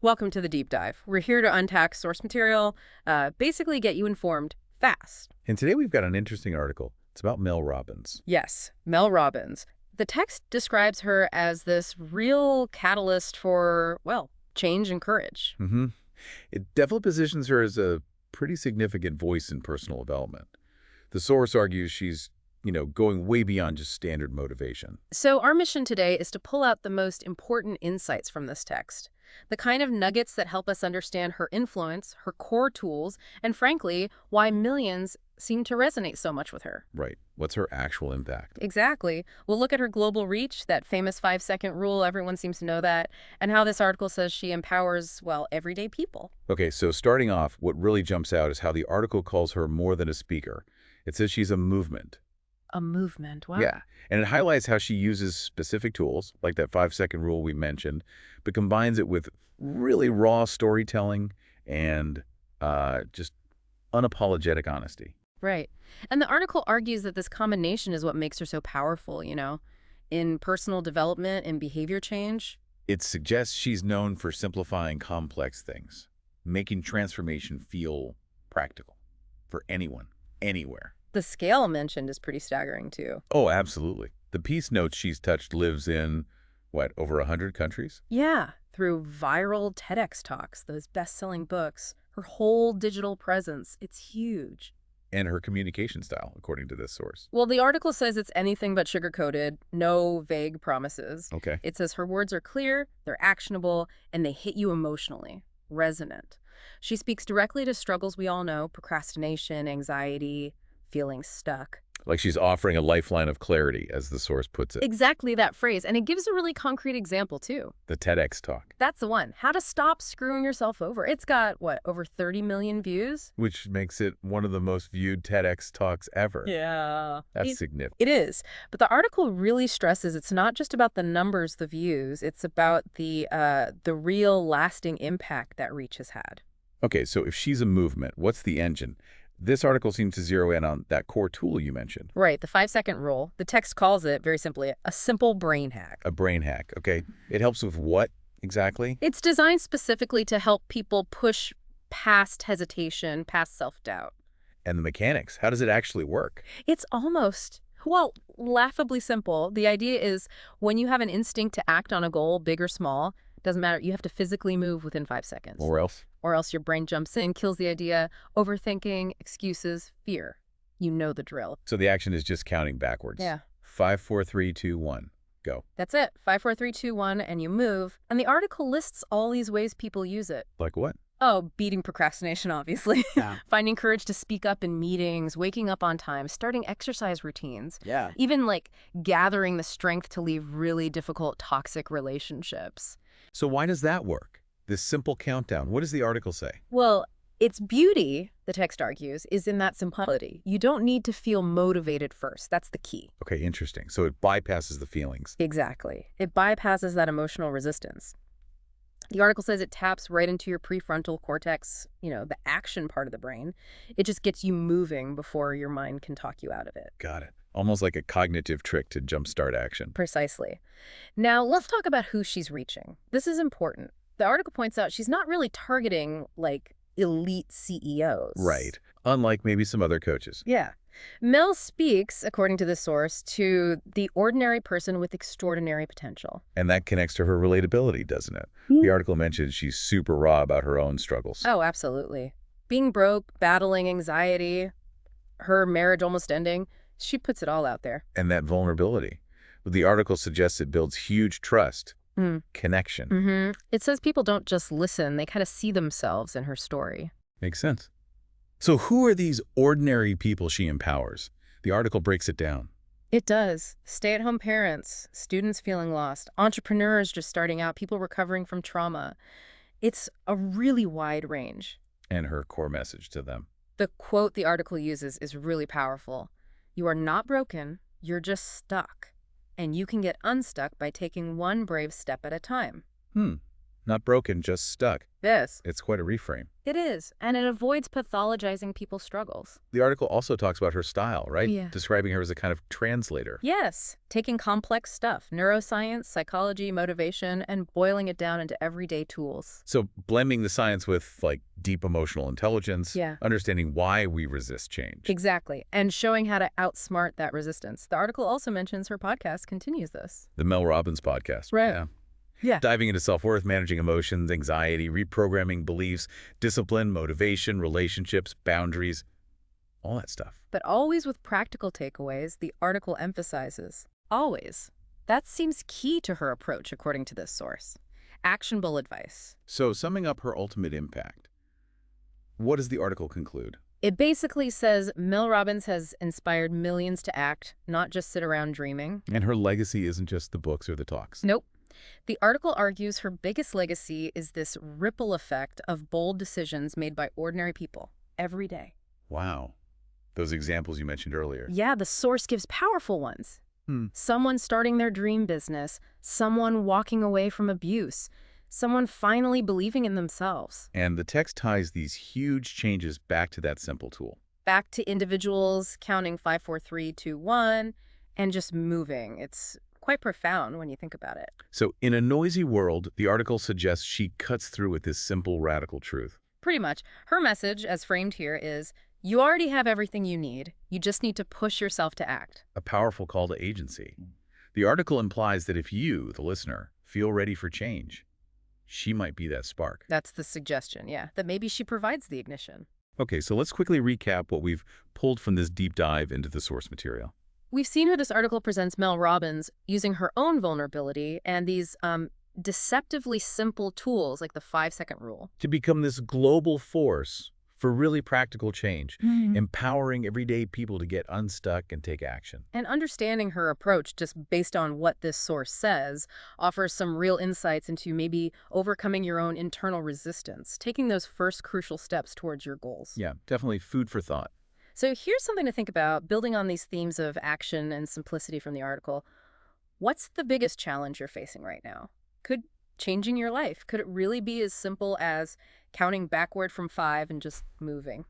Welcome to the deep dive. We're here to untack source material, basically get you informed fast. And today we've got an interesting article. It's about Mel Robbins. Yes, Mel Robbins. The text describes her as this real catalyst for, well, change and courage. It definitely positions her as a pretty significant voice in personal development. The source argues she's, going way beyond just standard motivation. So our mission today is to pull out the most important insights from this text, the kind of nuggets that help us understand her influence, her core tools, and frankly, why millions seem to resonate so much with her. Right. What's her actual impact? Exactly. We'll look at her global reach, that famous 5-second rule, everyone seems to know that, and how this article says she empowers, well, everyday people. Okay, so starting off, what really jumps out is how the article calls her more than a speaker. It says she's a movement. A movement, wow. Yeah, and it highlights how she uses specific tools, like that 5-second rule we mentioned, but combines it with really raw storytelling and just unapologetic honesty. Right. And the article argues that this combination is what makes her so powerful, in personal development and behavior change. It suggests she's known for simplifying complex things, making transformation feel practical for anyone, anywhere. The scale mentioned is pretty staggering, too. Oh, absolutely. The piece notes she's touched lives in, over 100 countries? Yeah, through viral TEDx talks, those best-selling books, her whole digital presence. It's huge. And her communication style, according to this source. Well, the article says it's anything but sugar-coated, no vague promises. Okay. It says her words are clear, they're actionable, and they hit you emotionally, resonant. She speaks directly to struggles we all know, procrastination, anxiety, feeling stuck. Like she's offering a lifeline of clarity, as the source puts it. Exactly that phrase, and it gives a really concrete example, too. The TEDx talk. That's the one. How to stop screwing yourself over. It's got, over 30 million views? Which makes it one of the most viewed TEDx talks ever. Yeah. That's significant. It is. But the article really stresses it's not just about the numbers, the views. It's about the real lasting impact that reach has had. Okay, so if she's a movement, what's the engine? This article seems to zero in on that core tool you mentioned. Right, the 5-second rule. The text calls it, very simply, a simple brain hack. A brain hack, okay. It helps with what exactly? It's designed specifically to help people push past hesitation, past self-doubt. And the mechanics, how does it actually work? It's almost, laughably simple. The idea is when you have an instinct to act on a goal, big or small, doesn't matter, you have to physically move within 5 seconds. Or else? Or else your brain jumps in, kills the idea, overthinking, excuses, fear. You know the drill. So the action is just counting backwards. Yeah. 5, 4, 3, 2, 1. Go. That's it. 5, 4, 3, 2, 1, and you move. And the article lists all these ways people use it. Like what? Oh, beating procrastination, obviously. Yeah. Finding courage to speak up in meetings, waking up on time, starting exercise routines. Yeah. Even gathering the strength to leave really difficult, toxic relationships. So why does that work? This simple countdown, what does the article say? Well, its beauty, the text argues, is in that simplicity. You don't need to feel motivated first. That's the key. Okay, interesting. So it bypasses the feelings. Exactly. It bypasses that emotional resistance. The article says it taps right into your prefrontal cortex, the action part of the brain. It just gets you moving before your mind can talk you out of it. Got it. Almost like a cognitive trick to jumpstart action. Precisely. Now, let's talk about who she's reaching. This is important. The article points out she's not really targeting, elite CEOs. Right. Unlike maybe some other coaches. Yeah. Mel speaks, according to the source, to the ordinary person with extraordinary potential. And that connects to her relatability, doesn't it? The article mentions she's super raw about her own struggles. Oh, absolutely. Being broke, battling anxiety, her marriage almost ending, she puts it all out there. And that vulnerability. The article suggests it builds huge trust, connection. It says people don't just listen, they kind of see themselves in her story. Makes sense. So who are these ordinary people she empowers? The article breaks it down. It does. Stay-at-home parents, students feeling lost, entrepreneurs just starting out, people recovering from trauma. It's a really wide range. And her core message to them. The quote the article uses is really powerful. You are not broken, you're just stuck. And you can get unstuck by taking one brave step at a time. Not broken, just stuck. Yes. It's quite a reframe. It is, and it avoids pathologizing people's struggles. The article also talks about her style, right? Yeah. Describing her as a kind of translator. Yes, taking complex stuff, neuroscience, psychology, motivation, and boiling it down into everyday tools. So blending the science with, like, deep emotional intelligence, Yeah. understanding why we resist change. Exactly, and showing how to outsmart that resistance. The article also mentions her podcast continues this. The Mel Robbins podcast. Right. Yeah. Yeah. Diving into self-worth, managing emotions, anxiety, reprogramming beliefs, discipline, motivation, relationships, boundaries, all that stuff. But always with practical takeaways, the article emphasizes. Always. That seems key to her approach, according to this source. Actionable advice. So summing up her ultimate impact, what does the article conclude? It basically says Mel Robbins has inspired millions to act, not just sit around dreaming. And her legacy isn't just the books or the talks. Nope. The article argues her biggest legacy is this ripple effect of bold decisions made by ordinary people every day. Wow. Those examples you mentioned earlier. Yeah, the source gives powerful ones. Someone starting their dream business, someone walking away from abuse, someone finally believing in themselves. And the text ties these huge changes back to that simple tool. Back to individuals counting 5, 4, 3, 2, 1, and just moving. It's quite profound when you think about it. So in a noisy world, the article suggests she cuts through with this simple, radical truth. Pretty much. Her message, as framed here, is you already have everything you need. You just need to push yourself to act. A powerful call to agency. The article implies that if you, the listener, feel ready for change, she might be that spark. That's the suggestion, yeah, that maybe she provides the ignition. Okay, so let's quickly recap what we've pulled from this deep dive into the source material. We've seen how this article presents Mel Robbins using her own vulnerability and these deceptively simple tools like the 5-second rule. To become this global force for really practical change, empowering everyday people to get unstuck and take action. And understanding her approach just based on what this source says offers some real insights into maybe overcoming your own internal resistance, taking those first crucial steps towards your goals. Yeah, definitely food for thought. So here's something to think about, building on these themes of action and simplicity from the article. What's the biggest challenge you're facing right now? Could changing your life, could it really be as simple as counting backward from 5 and just moving?